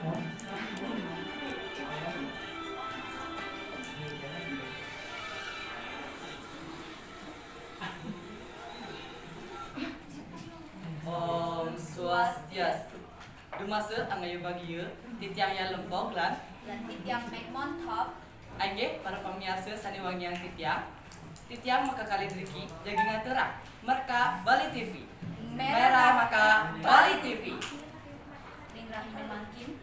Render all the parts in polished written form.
Om Swastiastu. Dumase angayu bagieu titiang yang lempok lan titiang mek montop. Aige para pemirsa saniwangian titiang maka kali driki jagingan terang merka Bali TV. Merah maka Bali TV. Ringrahina mangkin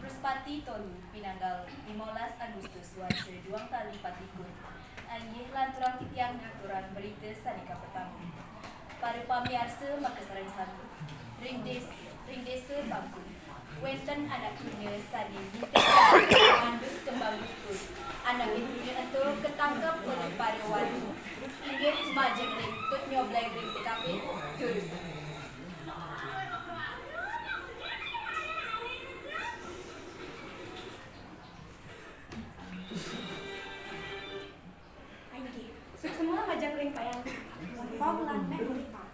Ruspati Tolu Pinanggal 15 Agustus 2024 Anggih lanturang titiang ngaturan berita sanika pertama. Para pamirsa maka sareng satu. Ring desa Bangku. Wenten anak dunia sadi mandus kembang bukul. Anak dunia itu ketangkap oleh para wali. Inggih majeng ring tut nyoblay ring TKP terus. Anggih, semua majang ring payang. Poglan mek ulita.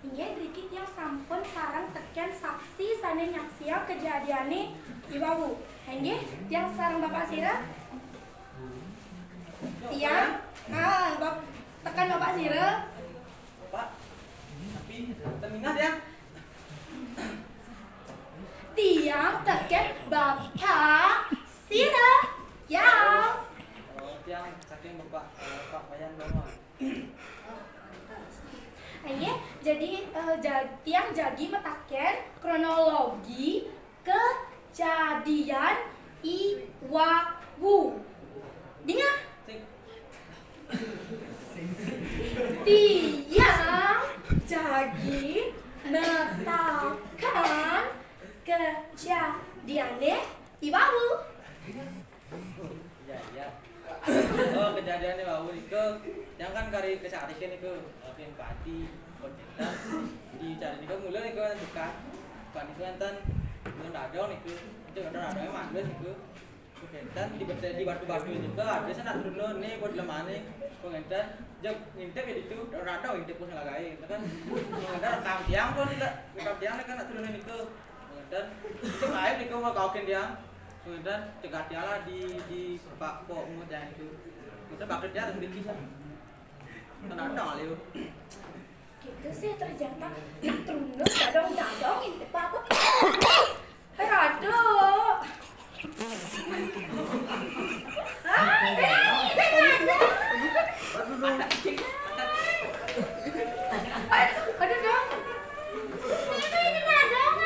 Inggih dikit yang sampun sarang teken saksi sane nyaksian kejadiane iwawu. Inggih yang sarang Bapak Sira. Tiang, tekan Bapak Sira. Pak, tapi terminat ya. Tiang teken Bapak Sira. Ya. Tiang saking bapak bayan doang. Aye, jadi tiang jadi metaken kronologi kejadian iwawu. Dengar? Tiang jadi metaken kejadian iwawu. Iya. Oh, kejadiannya bau itu, yang kan kari kesarikan itu, yang padi, kocetan, dicari itu mulai itu dekat, bukan itu enten, belum dadong itu dadongnya mandus itu, kocetan di batu-batu juga, biasa nak turun nih buat lemane, kocetan, jauh ngintip ya itu, dadong ngintip pun nggak gaya, kan, kocetan rekam tiang pun tidak, rekam tiang kan nak turunin itu, kocetan, itu air di kau kaukin tiang. Kemudian cegat dia lah di pak pok muda itu. Kita bakal dia sendiri kisah. Karena ada liu. Gitu sih ternyata nak turun dadong ini apa? Rado. Aduh dong. Ini dadong.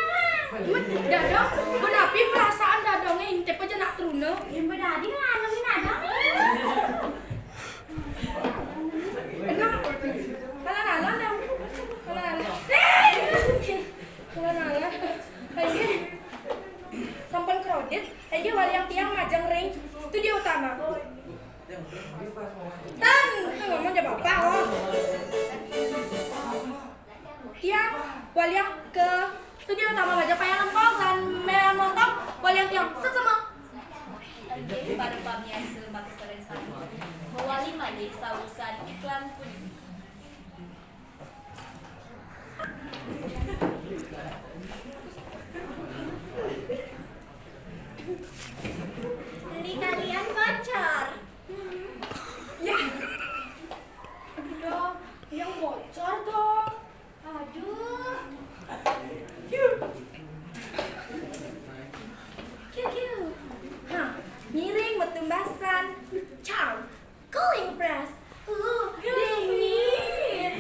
Dadong, benapi perasaan dadongnya intip aja nak teruna. Yang bedadi ngalami dadong. Enggak, kalah-kalah dong. Kalah-kalah. Ayo, sampan kredit. Ayo waliang tiang majang ring. Studio utama. Tan, ngomong aja bapak. Tiang waliang ke studio utama Gajah Payah Lempok dan Merah Montong waliang tiang sesama. Anggih para pamirsa maka sareng satu. Mewali malih sausan iklan punika. Jadi kalian bocor. Ya. Aduh dong, yang bocor dong. Aduh. Kiu. Miring betumbasan. Ciao. Cooling press. Dingin.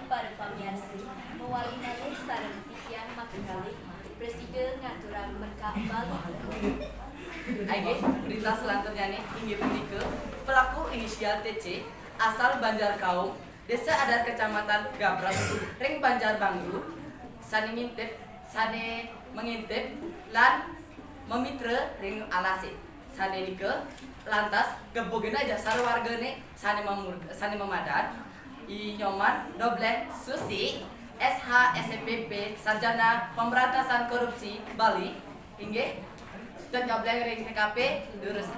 Para pamirsa, mewali malih sareng titiang makekali Presiden ngaturan merka Bali. Aige berita selanjutnya nih inggih punika pelaku inisial TC asal Banjar Kaum, Desa Adat Kecamatan Gabras, Ring Banjar Banggu, sane mengintip lan memitra ring alase. Sane nike lantas gebogena jasar wargane sane memadan i nyoman doble Susi SH SPP Sarjana Pemberantasan Korupsi Bali inggih dan nyobleng ring TKP lurus.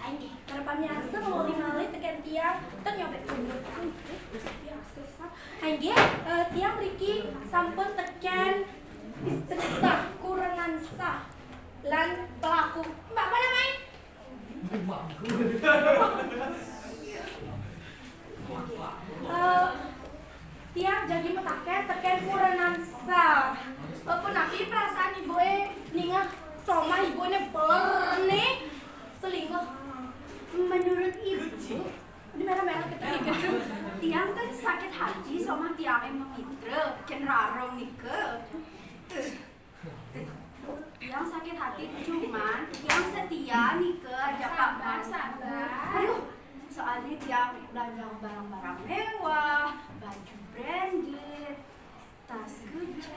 Aing karepamiarsa mawali-mali teken tiang teu nyobek biasa sah. Aing tiang mriki sampun teken istri sah, kurengan sah. Lan pelaku. Mbak apa namanya? Tiang jadi metaken teken kurengan sah. Penapi perasaan ibu ningah soma ibu beler nih selingkuh. Menurut ibu, Ini merah-merah kita tiang kan sakit hati sama tiang yang memitra, ken rarong nike. Tiang sakit hati cuman tiang setia nike aja Pak Mas. Aduh, soalnya tiang belanja barang-barang mewah, baju branded, tas Gucci.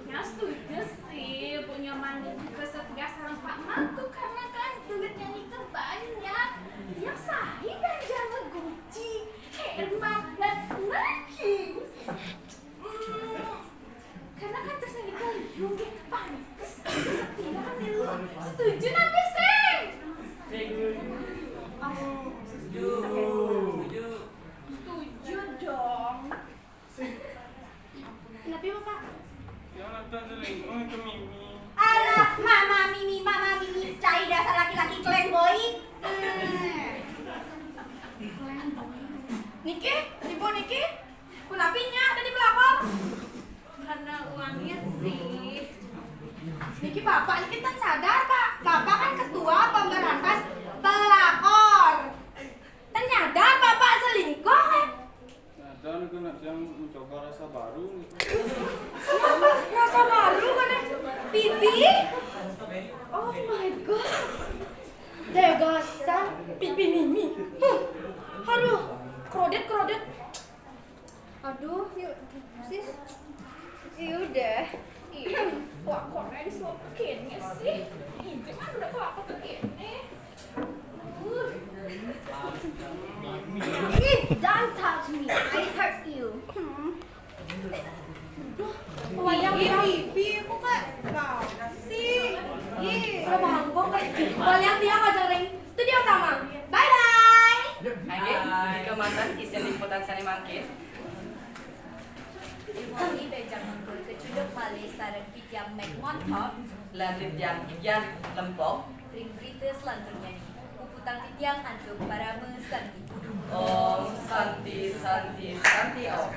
Ya setuju sih punya mandi ke setia sarang Pak Mantu karena kan duitnya itu banyak. Yang sahih belanja sama Gucci, Herman dan Nike. Karena kan terus ini kali juga pantes setia lu. Setuju nanti sih. Setuju dong. Kenapa Bapak? Alah, mama mimi, cai dasar laki-laki playboy. Niki, Ibu Niki, kunapinya ada di belakang. Karena uangnya sih. Niki Bapak, Niki kan sadar Pak, Bapak kan ketua pemberantas pelakor. Kan nyadar Bapak selingkuh kan? Dan yang mencoba rasa baru nih. Rasa baru kan ya? Pipi? Oh my god. Degasan pipi Mimi. Aduh, krodet. Aduh, yuk, sis. Yaudah. Wah, kok ini semua begini sih? Ini kan udah apa begini? Don't touch me, I hurt you. Wayang tiang. Pipi, kok gak sih? Udah mangkok kan? Wayang tiang aja ring studio utama. Bye bye. Aige, kemasan isen liputan sani mangkin. Iwangi bejang menggul kecuduk malih sareng tiang mek montok. Lanjut yang yan lempong. Ring berita selanjutnya nih. Puputang tiang antuk para mesanti. Om Santi Om.